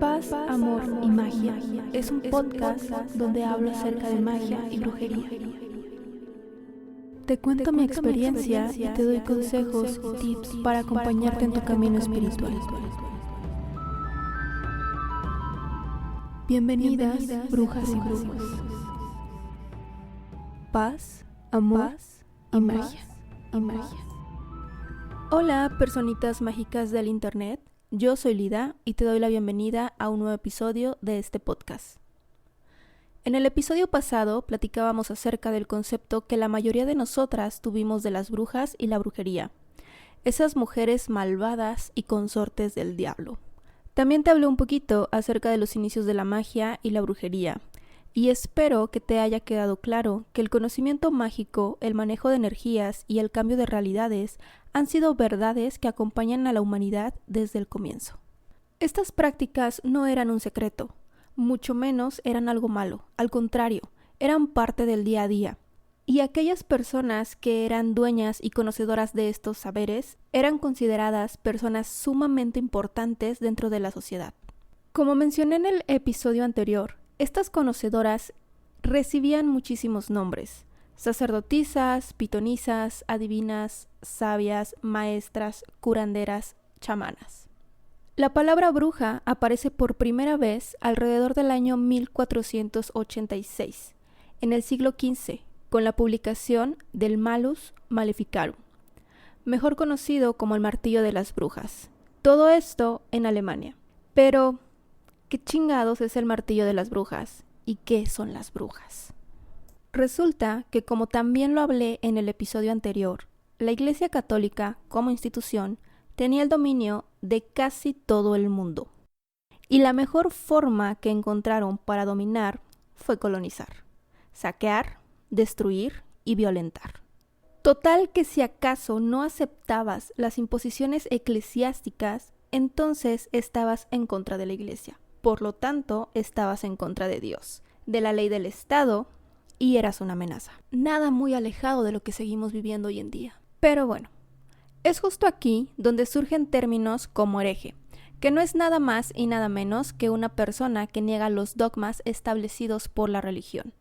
Paz, Amor y Magia es un podcast donde hablo acerca de magia y brujería. Te cuento mi experiencia y te doy consejos y tips para acompañarte en tu camino espiritual. Bienvenidas, brujas y brujos. Paz, amor y magia. Hola, personitas mágicas del internet. Yo soy Lida y te doy la bienvenida a un nuevo episodio de este podcast. En el episodio pasado platicábamos acerca del concepto que la mayoría de nosotras tuvimos de las brujas y la brujería, esas mujeres malvadas y consortes del diablo. También te hablé un poquito acerca de los inicios de la magia y la brujería, y espero que te haya quedado claro que el conocimiento mágico, el manejo de energías y el cambio de realidades han sido verdades que acompañan a la humanidad desde el comienzo. Estas prácticas no eran un secreto, mucho menos eran algo malo, al contrario, eran parte del día a día. Y aquellas personas que eran dueñas y conocedoras de estos saberes eran consideradas personas sumamente importantes dentro de la sociedad. Como mencioné en el episodio anterior, estas conocedoras recibían muchísimos nombres: sacerdotisas, pitonisas, adivinas, sabias, maestras, curanderas, chamanas. La palabra bruja aparece por primera vez alrededor del año 1486, en el siglo XV, con la publicación del Malus Maleficarum, mejor conocido como el martillo de las brujas. Todo esto en Alemania. Pero, ¿qué chingados es el martillo de las brujas? ¿Y qué son las brujas? Resulta que, como también lo hablé en el episodio anterior, la Iglesia Católica, como institución, tenía el dominio de casi todo el mundo. Y la mejor forma que encontraron para dominar fue colonizar, saquear, destruir y violentar. Total que si acaso no aceptabas las imposiciones eclesiásticas, entonces estabas en contra de la Iglesia. Por lo tanto, estabas en contra de Dios, de la ley del Estado, y eras una amenaza. Nada muy alejado de lo que seguimos viviendo hoy en día. Pero bueno, es justo aquí donde surgen términos como hereje, que no es nada más y nada menos que una persona que niega los dogmas establecidos por la religión.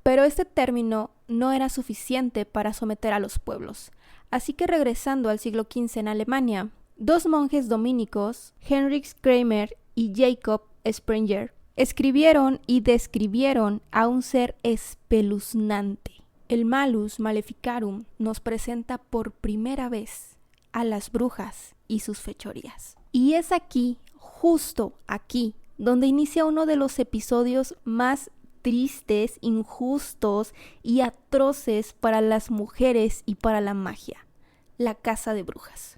Pero este término no era suficiente para someter a los pueblos. Así que regresando al siglo XV en Alemania, dos monjes dominicos, Heinrich Kramer y Jacob Sprenger, escribieron y describieron a un ser espeluznante. El Malus Maleficarum nos presenta por primera vez a las brujas y sus fechorías. Y es aquí, justo aquí, donde inicia uno de los episodios más tristes, injustos y atroces para las mujeres y para la magia: la caza de brujas.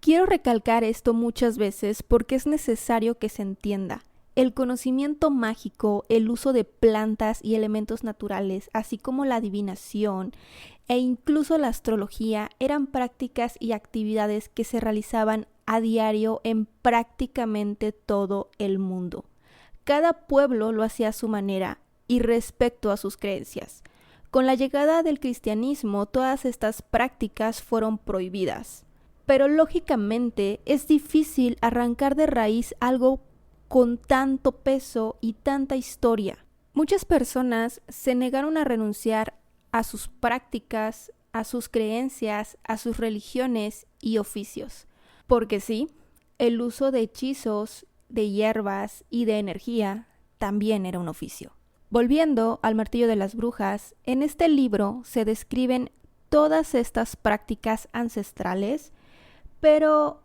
Quiero recalcar esto muchas veces porque es necesario que se entienda. El conocimiento mágico, el uso de plantas y elementos naturales, así como la adivinación e incluso la astrología, eran prácticas y actividades que se realizaban a diario en prácticamente todo el mundo. Cada pueblo lo hacía a su manera y respecto a sus creencias. Con la llegada del cristianismo, todas estas prácticas fueron prohibidas. Pero lógicamente es difícil arrancar de raíz algo con tanto peso y tanta historia. Muchas personas se negaron a renunciar a sus prácticas, a sus creencias, a sus religiones y oficios. Porque sí, el uso de hechizos, de hierbas y de energía también era un oficio. Volviendo al martillo de las brujas, en este libro se describen todas estas prácticas ancestrales, pero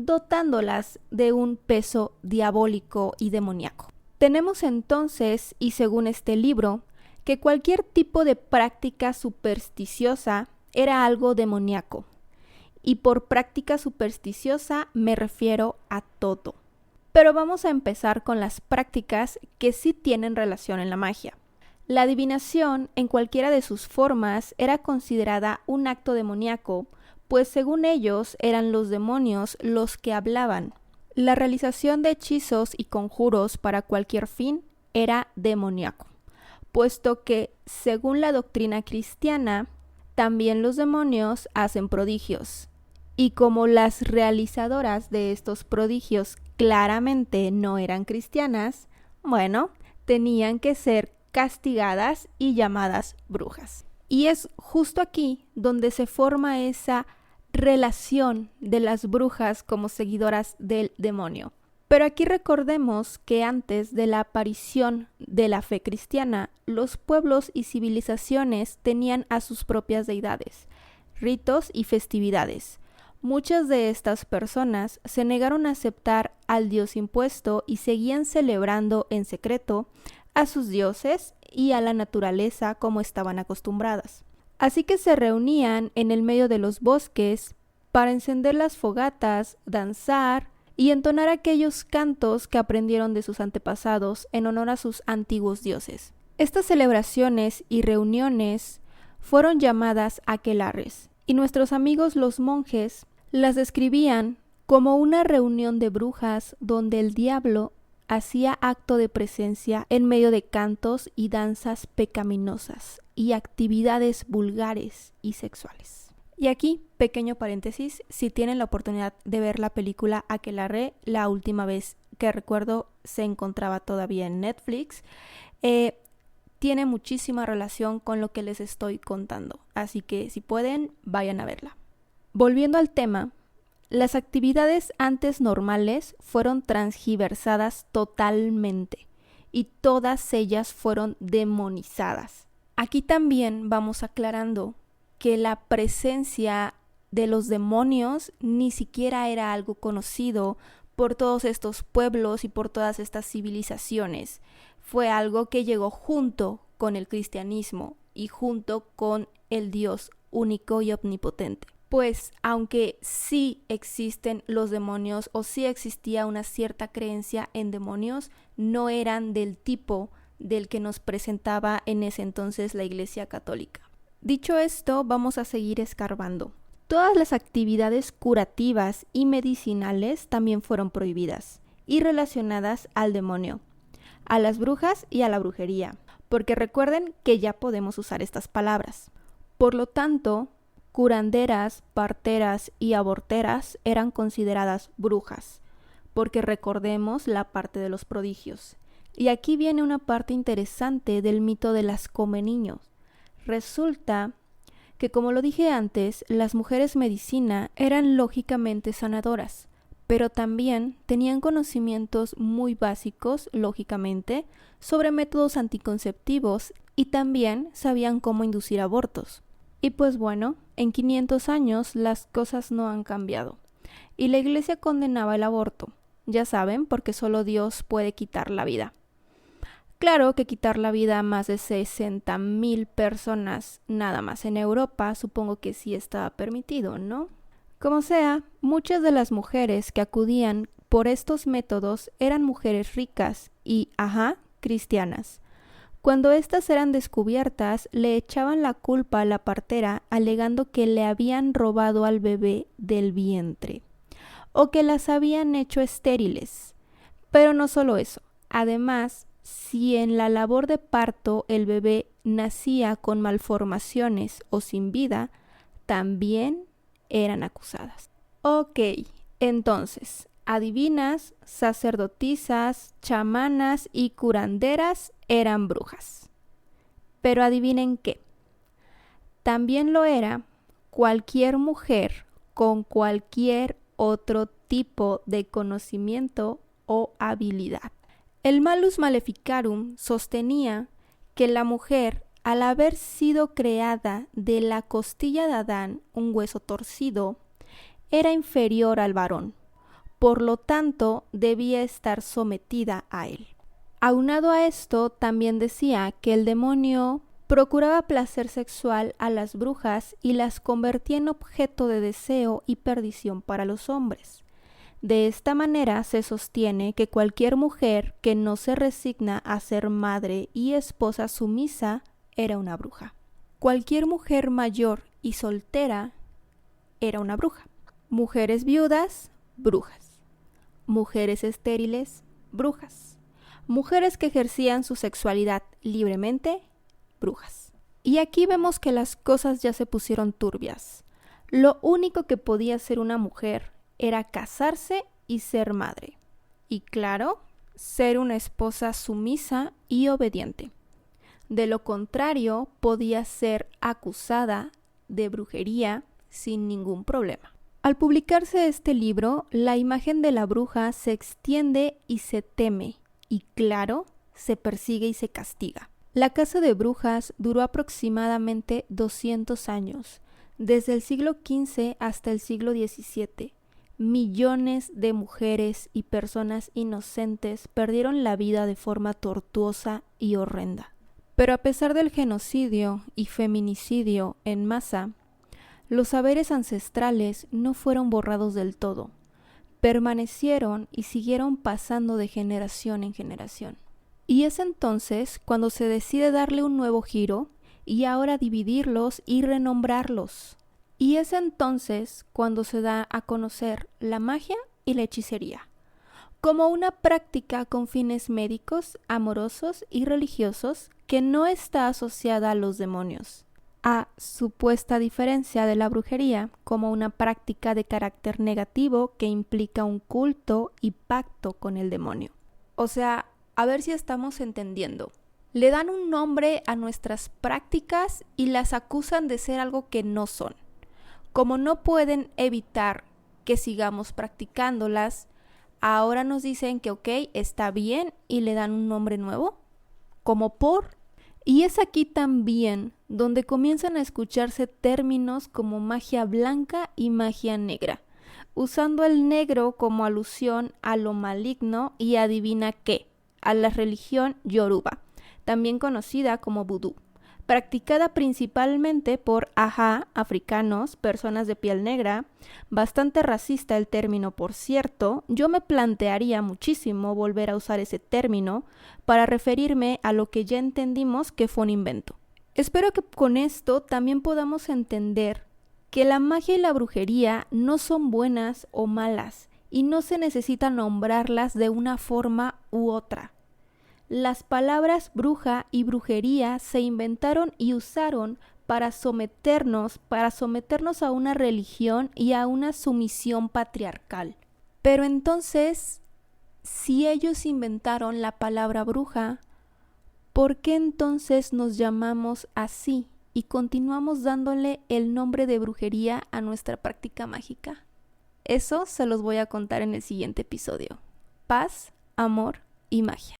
dotándolas de un peso diabólico y demoníaco. Tenemos entonces, y según este libro, que cualquier tipo de práctica supersticiosa era algo demoníaco. Y por práctica supersticiosa me refiero a todo. Pero vamos a empezar con las prácticas que sí tienen relación en la magia. La adivinación, en cualquiera de sus formas, era considerada un acto demoníaco, pues según ellos eran los demonios los que hablaban. La realización de hechizos y conjuros para cualquier fin era demoníaco, puesto que, según la doctrina cristiana, también los demonios hacen prodigios. Y como las realizadoras de estos prodigios claramente no eran cristianas, bueno, tenían que ser castigadas y llamadas brujas. Y es justo aquí donde se forma esa relación de las brujas como seguidoras del demonio. Pero aquí recordemos que antes de la aparición de la fe cristiana, los pueblos y civilizaciones tenían a sus propias deidades, ritos y festividades. Muchas de estas personas se negaron a aceptar al dios impuesto y seguían celebrando en secreto a sus dioses y a la naturaleza como estaban acostumbradas. Así que se reunían en el medio de los bosques para encender las fogatas, danzar y entonar aquellos cantos que aprendieron de sus antepasados en honor a sus antiguos dioses. Estas celebraciones y reuniones fueron llamadas aquelarres, y nuestros amigos los monjes las describían como una reunión de brujas donde el diablo hacía acto de presencia en medio de cantos y danzas pecaminosas y actividades vulgares y sexuales. Y aquí, pequeño paréntesis, si tienen la oportunidad de ver la película Aquelarre, la última vez que recuerdo se encontraba todavía en Netflix, tiene muchísima relación con lo que les estoy contando, así que si pueden, vayan a verla. Volviendo al tema, las actividades antes normales fueron transgiversadas totalmente y todas ellas fueron demonizadas. Aquí también vamos aclarando que la presencia de los demonios ni siquiera era algo conocido por todos estos pueblos y por todas estas civilizaciones. Fue algo que llegó junto con el cristianismo y junto con el Dios único y omnipotente. Pues aunque sí existen los demonios o sí existía una cierta creencia en demonios, no eran del tipo del que nos presentaba en ese entonces la Iglesia Católica. Dicho esto, vamos a seguir escarbando. Todas las actividades curativas y medicinales también fueron prohibidas y relacionadas al demonio, a las brujas y a la brujería, porque recuerden que ya podemos usar estas palabras. Por lo tanto, curanderas, parteras y aborteras eran consideradas brujas, porque recordemos la parte de los prodigios. Y aquí viene una parte interesante del mito de las come-niños. Resulta que, como lo dije antes, las mujeres medicina eran lógicamente sanadoras, pero también tenían conocimientos muy básicos, lógicamente, sobre métodos anticonceptivos y también sabían cómo inducir abortos. Y pues bueno, en 500 años las cosas no han cambiado y la Iglesia condenaba el aborto, ya saben, porque solo Dios puede quitar la vida. Claro que quitar la vida a más de 60,000 personas nada más en Europa, supongo que sí estaba permitido, ¿no? Como sea, muchas de las mujeres que acudían por estos métodos eran mujeres ricas y, cristianas. Cuando éstas eran descubiertas, le echaban la culpa a la partera alegando que le habían robado al bebé del vientre o que las habían hecho estériles. Pero no solo eso, además, si en la labor de parto el bebé nacía con malformaciones o sin vida, también eran acusadas. Ok, entonces, adivinas, sacerdotisas, chamanas y curanderas eran brujas. Pero adivinen qué, también lo era cualquier mujer con cualquier otro tipo de conocimiento o habilidad. El Malus Maleficarum sostenía que la mujer, al haber sido creada de la costilla de Adán, un hueso torcido, era inferior al varón, por lo tanto debía estar sometida a él. Aunado a esto, también decía que el demonio procuraba placer sexual a las brujas y las convertía en objeto de deseo y perdición para los hombres. De esta manera se sostiene que cualquier mujer que no se resigna a ser madre y esposa sumisa era una bruja. Cualquier mujer mayor y soltera era una bruja. Mujeres viudas, brujas. Mujeres estériles, brujas. Mujeres que ejercían su sexualidad libremente, brujas. Y aquí vemos que las cosas ya se pusieron turbias. Lo único que podía hacer una mujer era casarse y ser madre. Y claro, ser una esposa sumisa y obediente. De lo contrario, podía ser acusada de brujería sin ningún problema. Al publicarse este libro, la imagen de la bruja se extiende y se teme, y claro, se persigue y se castiga. La caza de brujas duró aproximadamente 200 años, desde el siglo XV hasta el siglo XVII. Millones de mujeres y personas inocentes perdieron la vida de forma tortuosa y horrenda. Pero a pesar del genocidio y feminicidio en masa, los saberes ancestrales no fueron borrados del todo. Permanecieron y siguieron pasando de generación en generación. Y es entonces cuando se decide darle un nuevo giro y ahora dividirlos y renombrarlos. Y es entonces cuando se da a conocer la magia y la hechicería, como una práctica con fines médicos, amorosos y religiosos que no está asociada a los demonios, a supuesta diferencia de la brujería como una práctica de carácter negativo que implica un culto y pacto con el demonio. O sea, a ver si estamos entendiendo. Le dan un nombre a nuestras prácticas y las acusan de ser algo que no son. Como no pueden evitar que sigamos practicándolas, ahora nos dicen que ok, está bien y le dan un nombre nuevo, como por. Y es aquí también donde comienzan a escucharse términos como magia blanca y magia negra, usando el negro como alusión a lo maligno y adivina qué, a la religión yoruba, también conocida como vudú, practicada principalmente por africanos, personas de piel negra, bastante racista el término, por cierto. Yo me plantearía muchísimo volver a usar ese término para referirme a lo que ya entendimos que fue un invento. Espero que con esto también podamos entender que la magia y la brujería no son buenas o malas y no se necesita nombrarlas de una forma u otra. Las palabras bruja y brujería se inventaron y usaron para someternos a una religión y a una sumisión patriarcal. Pero entonces, si ellos inventaron la palabra bruja, ¿por qué entonces nos llamamos así y continuamos dándole el nombre de brujería a nuestra práctica mágica? Eso se los voy a contar en el siguiente episodio. Paz, amor y magia.